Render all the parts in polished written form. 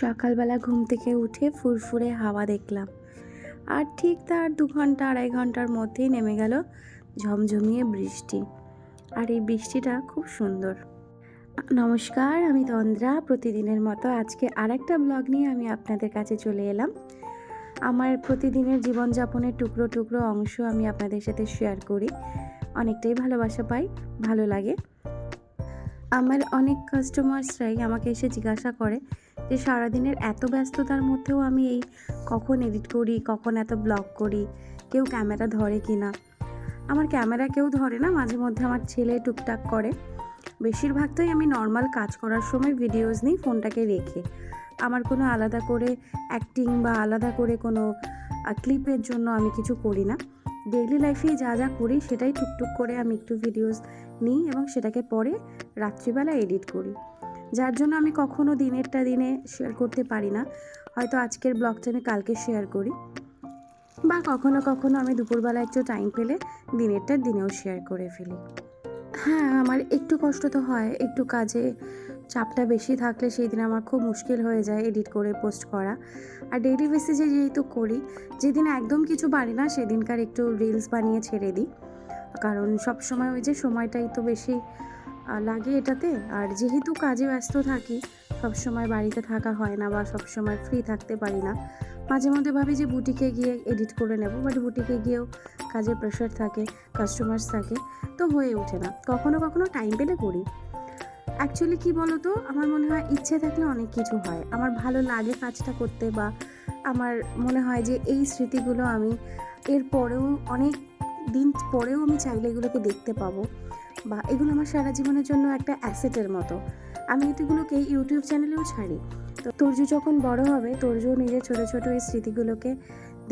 সকালবেলা ঘুম থেকে উঠে ফুরফুরে হাওয়া দেখলাম, আর ঠিক তার 2 ঘন্টা 2.5 ঘন্টার মধ্যেই নেমে গেল ঝমঝমিয়ে বৃষ্টি। আর এই বৃষ্টিটা খুব সুন্দর। নমস্কার, আমি তন্দ্রা। প্রতিদিনের মতো আজকে আরেকটা ব্লগ নিয়ে আমি আপনাদের কাছে চলে এলাম। আমার প্রতিদিনের জীবনযাপনের টুকরো টুকরো অংশ আমি আপনাদের সাথে শেয়ার করি। অনেকটাই ভালোবাসা পাই, ভালো লাগে। আমার অনেক কাস্টমার্সরাই আমাকে এসে জিজ্ঞাসা করে যে সারাদিনের এত ব্যস্ততার মধ্যেও আমি এই কখন এডিট করি, কখন এত ব্লগ করি, কেউ ক্যামেরা ধরে কি না। আমার ক্যামেরা কেউ ধরে না, মাঝে মধ্যে আমার ছেলে টুকটাক করে। বেশিরভাগটাই আমি নর্মাল কাজ করার সময় ভিডিওস নিই ফোনটাকে রেখে। আমার কোনো আলাদা করে অ্যাক্টিং বা আলাদা করে কোনো ক্লিপের জন্য আমি কিছু করি না। ডেইলি লাইফে যা যা করি সেটাই টুকটুক করে আমি একটু ভিডিওস নিই এবং সেটাকে পরে রাত্রিবেলা এডিট করি। যার জন্য আমি কখনো দিনেরটা দিনে শেয়ার করতে পারি না। হয়তো আজকের ব্লগটা আমি কালকে শেয়ার করি, বা কখনো কখনো আমি দুপুরবেলা একটু টাইম পেলে দিনেরটা দিনেও শেয়ার করে ফেলি। হ্যাঁ, আমার একটু কষ্ট তো হয়, একটু কাজে চাপটা বেশি থাকলে সেই দিন আমার খুব মুশকিল হয়ে যায় এডিট করে পোস্ট করা। আর ডেইলি বেসিসে যেহেতু করি, যেদিন একদম কিছু পারি না সেদিনকার একটু রিলস বানিয়ে ছেড়ে দিই। কারণ সব সময় ওই যে সময়টাই তো বেশি লাগে এটাতে। আর যেহেতু কাজে ব্যস্ত থাকি, সব সময় বাড়িতে থাকা হয় না বা সব সময় ফ্রি থাকতে পারি না। মাঝে মধ্যে ভাবি যে বুটিকে গিয়ে এডিট করে নেব, বাট বুটিকে গিয়েও কাজের প্রেশার থাকে, কাস্টমার্স থাকে, তো হয়ে ওঠে না। কখনো কখনো টাইম পেলে করি। অ্যাকচুয়ালি কী বলো তো, আমার মনে হয় ইচ্ছে থাকলে অনেক কিছু হয়। আমার ভালো লাগে কাজটা করতে, বা আমার মনে হয় যে এই স্মৃতিগুলো আমি এর পরেও অনেক দিন পরেও আমি চাইলে এগুলোকে দেখতে পাবো, বা এগুলো আমার সারা জীবনের জন্য একটা অ্যাসেটের মতো। আমি এগুলোকে ইউটিউব চ্যানেলেও ছাড়ি। তো তোর্য যখন বড় হবে, তোর্য নিজের ছোটো ছোটো এই স্মৃতিগুলোকে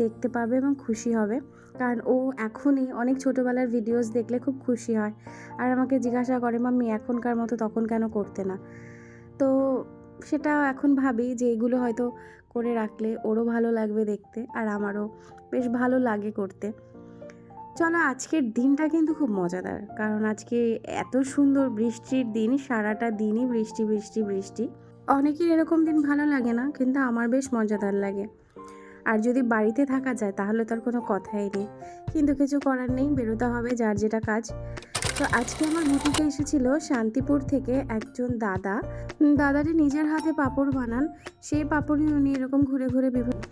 দেখতে পাবে এবং খুশি হবে। কারণ ও এখনই অনেক ছোটোবেলার ভিডিওস দেখলে খুব খুশি হয়, আর আমাকে জিজ্ঞাসা করে, মাম্মি এখনকার মতো তখন কেন করতে না। তো সেটা এখন ভাবি যে এগুলো হয়তো করে রাখলে ওরও ভালো লাগবে দেখতে, আর আমারও বেশ ভালো লাগে করতে। চলো, আজকের দিনটা কিন্তু খুব মজাদার, কারণ আজকে এত সুন্দর বৃষ্টির দিন, সারাটা দিনই বৃষ্টি বৃষ্টি বৃষ্টি। অনেকের এরকম দিন ভালো লাগে না, কিন্তু আমার বেশ মজাদার লাগে। আর যদি বাড়িতে থাকা যায় তাহলে তার কোনো কথাই নেই, কিন্তু কিছু করার নেই, বেরোতে হবে, যার যেটা কাজ। তো আজকে আমার বুটিকে এসেছিল শান্তিপুর থেকে একজন দাদা। দাদাটি নিজের হাতে পাঁপড় বানান, সেই পাঁপড়ই উনি এরকম ঘুরে ঘুরে বিভিন্ন